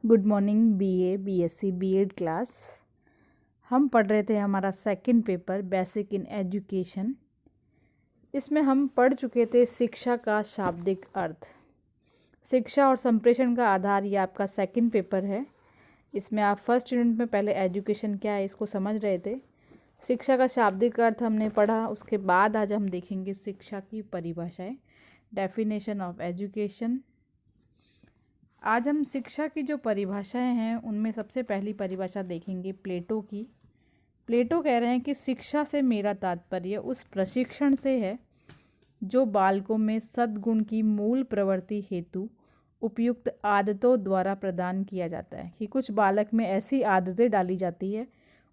Good morning BA, BSc, BEd class. हम पढ़ रहे थे हमारा second paper basic in education. इसमें हम पढ़ चुके थे शिक्षा का शाब्दिक अर्थ। शिक्षा और संप्रेषण का आधार, ये आपका सेकंड पेपर है। इसमें आप फर्स्ट यूनिट में पहले एजुकेशन क्या है इसको समझ रहे थे। शिक्षा का शाब्दिक अर्थ हमने पढ़ा। उसके बाद आज हम देखेंगे शिक्षा की परिभाषाएं, डेफिनेशन ऑफ एजुकेशन। आज हम शिक्षा की जो परिभाषाएं हैं उनमें सबसे पहली परिभाषा देखेंगे प्लेटो की। प्लेटो कह रहे हैं कि शिक्षा से मेरा तात्पर्य उस प्रशिक्षण से है जो बालकों में सद्गुण की मूल प्रवृत्ति हेतु उपयुक्त आदतों द्वारा प्रदान किया जाता है। कि कुछ बालक में ऐसी आदतें डाली जाती है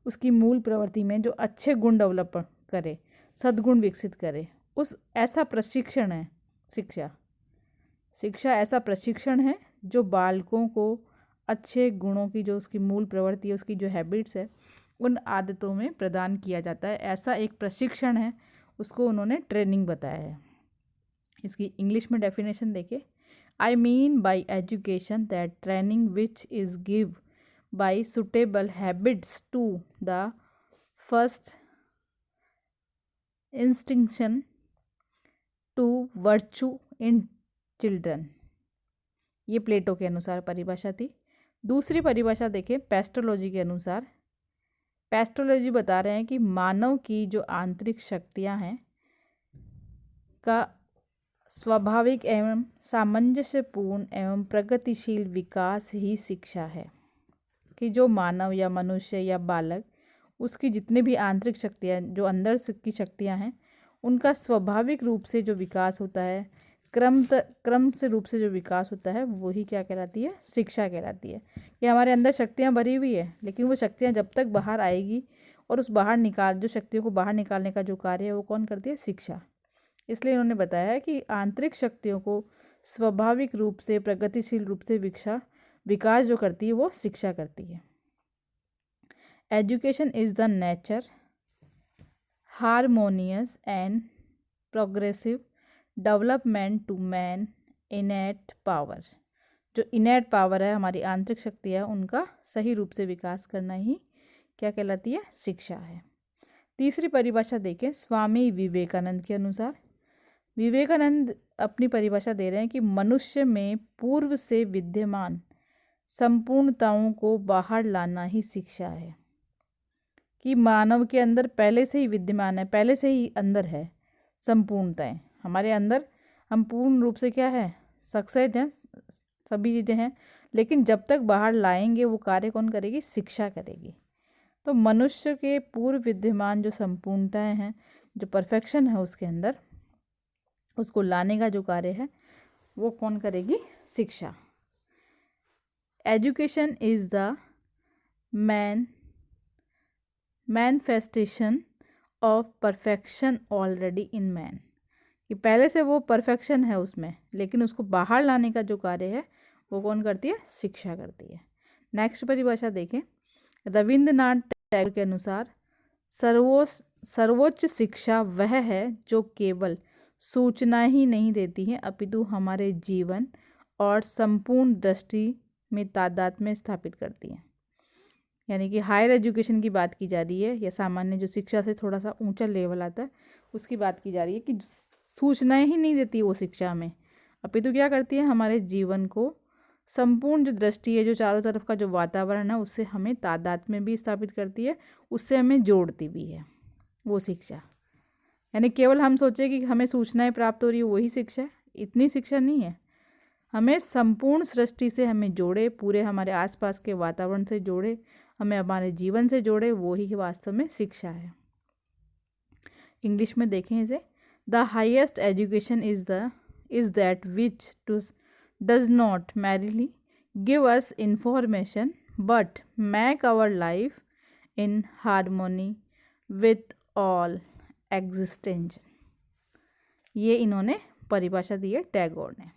उसकी मूल प्रवृत्ति में जो अच्छे गुण डेवलप करे, सद्गुण विकसित करे, उस ऐसा प्रशिक्षण है शिक्षा। शिक्षा ऐसा प्रशिक्षण है जो बालकों को अच्छे गुणों की, जो उसकी मूल प्रवृत्ति है, उसकी जो हैबिट्स है, उन आदतों में प्रदान किया जाता है। ऐसा एक प्रशिक्षण है, उसको उन्होंने ट्रेनिंग बताया है। इसकी इंग्लिश में डेफिनेशन देखें। I mean by education that training which is give by suitable habits to the first instincts to virtue in children. ये प्लेटो के अनुसार परिभाषा थी। दूसरी परिभाषा देखें पेस्ट्रोलॉजी के अनुसार। पेस्ट्रोलॉजी बता रहे हैं कि मानव की जो आंतरिक शक्तियां हैं का स्वाभाविक एवं सामंजस्यपूर्ण एवं प्रगतिशील विकास ही शिक्षा है। कि जो मानव या मनुष्य या बालक, उसकी जितने भी आंतरिक शक्तियाँ, जो अंदर की शक्तियाँ हैं, उनका स्वाभाविक रूप से जो विकास होता है, क्रम से रूप से जो विकास होता है, वही क्या कहलाती है? शिक्षा कहलाती है। कि हमारे अंदर शक्तियाँ भरी हुई है, लेकिन वो शक्तियाँ जब तक बाहर आएगी और उस जो शक्तियों को बाहर निकालने का जो कार्य है वो कौन करती है? शिक्षा। इसलिए इन्होंने बताया है कि आंतरिक शक्तियों को स्वाभाविक रूप से, प्रगतिशील रूप से विकास जो करती है वो शिक्षा करती है। Education is the nature, harmonious and progressive development to man innate power. जो इनेट पावर है, हमारी आंतरिक शक्ति है, उनका सही रूप से विकास करना ही क्या कहलाती है? शिक्षा है। तीसरी परिभाषा देखें स्वामी विवेकानंद के अनुसार। विवेकानंद अपनी परिभाषा दे रहे हैं कि मनुष्य में पूर्व से विद्यमान संपूर्णताओं को बाहर लाना ही शिक्षा है। कि मानव के अंदर पहले से ही विद्यमान है, पहले से ही अंदर है संपूर्णताएं हमारे अंदर। हम पूर्ण रूप से क्या है? सक्सेस हैं, सभी चीज़ें हैं, लेकिन जब तक बाहर लाएंगे वो कार्य कौन करेगी? शिक्षा करेगी। तो मनुष्य के पूर्व विद्यमान जो संपूर्णताएं हैं, जो परफेक्शन है उसके अंदर, उसको लाने का जो कार्य है वो कौन करेगी? शिक्षा। Education is the manifestation of perfection already in man. कि पहले से वो परफेक्शन है उसमें, लेकिन उसको बाहर लाने का जो कार्य है वो कौन करती है? शिक्षा करती है। नेक्स्ट परिभाषा देखें। रविंद्रनाथ टैगोर के अनुसार सर्वोच्च शिक्षा वह है जो केवल सूचना ही नहीं देती है, अपितु हमारे जीवन और संपूर्ण दृष्टि में तादात्म्य स्थापित करती है। यानी कि हायर एजुकेशन की बात की जा रही है, या सामान्य जो शिक्षा से थोड़ा सा ऊंचा लेवल आता है उसकी बात की जा रही है। कि सूचनाएं ही नहीं देती वो शिक्षा में, अपितु क्या करती है? हमारे जीवन को, संपूर्ण जो दृष्टि है, जो चारों तरफ का जो वातावरण है, उससे हमें तादात्म्य भी स्थापित करती है, उससे हमें जोड़ती भी है वो शिक्षा। यानी केवल हम सोचे कि हमें सूचनाएं प्राप्त हो रही है वही शिक्षा है, इतनी शिक्षा नहीं है। हमें संपूर्ण सृष्टि से हमें जोड़े, पूरे हमारे आसपास के वातावरण से जोड़े, हमें हमारे जीवन से जोड़े, वो ही वास्तव में शिक्षा है। इंग्लिश में देखें इसे। The highest education is that which does not merely give us information but make our life in harmony with all existence। ये इन्होंने परिभाषा दी है टैगोर ने।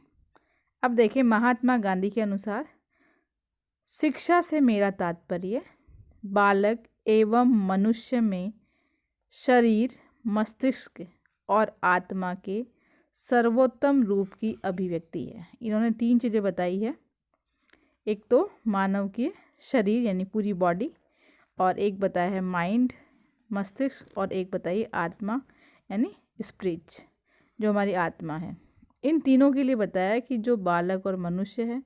अब देखिए महात्मा गांधी के अनुसार शिक्षा से मेरा तात्पर्य बालक एवं मनुष्य में शरीर, मस्तिष्क और आत्मा के सर्वोत्तम रूप की अभिव्यक्ति है। इन्होंने 3 चीज़ें बताई है। एक तो मानव के शरीर यानी पूरी बॉडी, और एक बताया है माइंड मस्तिष्क, और एक बताइए आत्मा यानी स्पिरिट जो हमारी आत्मा है। इन तीनों के लिए बताया है कि जो बालक और मनुष्य है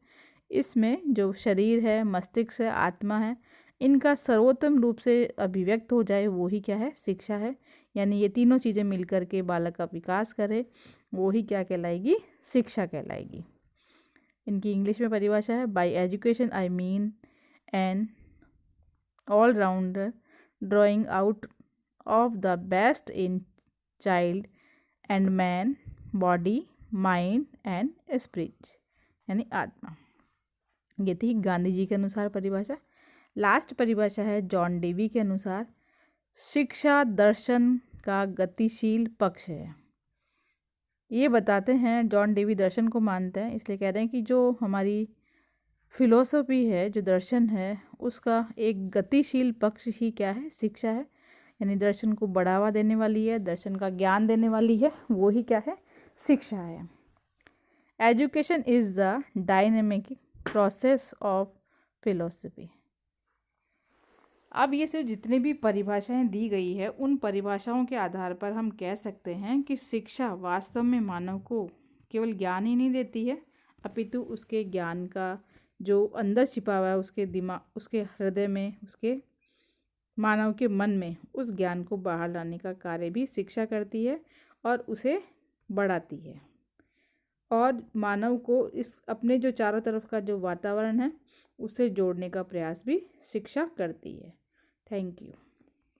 इसमें जो शरीर है, मस्तिष्क है, आत्मा है, इनका सर्वोत्तम रूप से अभिव्यक्त हो जाए वो ही क्या है, शिक्षा है। यानी ये तीनों चीज़ें मिलकर के बालक का विकास करे वो ही क्या कहलाएगी, शिक्षा कहलाएगी। इनकी इंग्लिश में परिभाषा है, by education I mean an all rounder drawing out of the best in child and man, body mind and spirit यानी आत्मा। ये थी गांधी जी के अनुसार परिभाषा। लास्ट परिभाषा है जॉन डेवी के अनुसार, शिक्षा दर्शन का गतिशील पक्ष है। ये बताते हैं, जॉन डेवी दर्शन को मानते हैं, इसलिए कह रहे हैं कि जो हमारी फिलोसफी है, जो दर्शन है, उसका एक गतिशील पक्ष ही क्या है, शिक्षा है। यानी दर्शन को बढ़ावा देने वाली है, दर्शन का ज्ञान देने वाली है, वो ही क्या है, शिक्षा है। Education is the dynamic process of philosophy. अब ये सिर्फ जितनी भी परिभाषाएं दी गई है उन परिभाषाओं के आधार पर हम कह सकते हैं कि शिक्षा वास्तव में मानव को केवल ज्ञान ही नहीं देती है, अपितु उसके ज्ञान का जो अंदर छिपा हुआ है उसके दिमाग, उसके हृदय में, उसके मानव के मन में उस ज्ञान को बाहर लाने का कार्य भी शिक्षा करती है और उसे बढ़ाती है। और मानव को इस अपने जो चारों तरफ का जो वातावरण है उससे जोड़ने का प्रयास भी शिक्षा करती है। Thank you.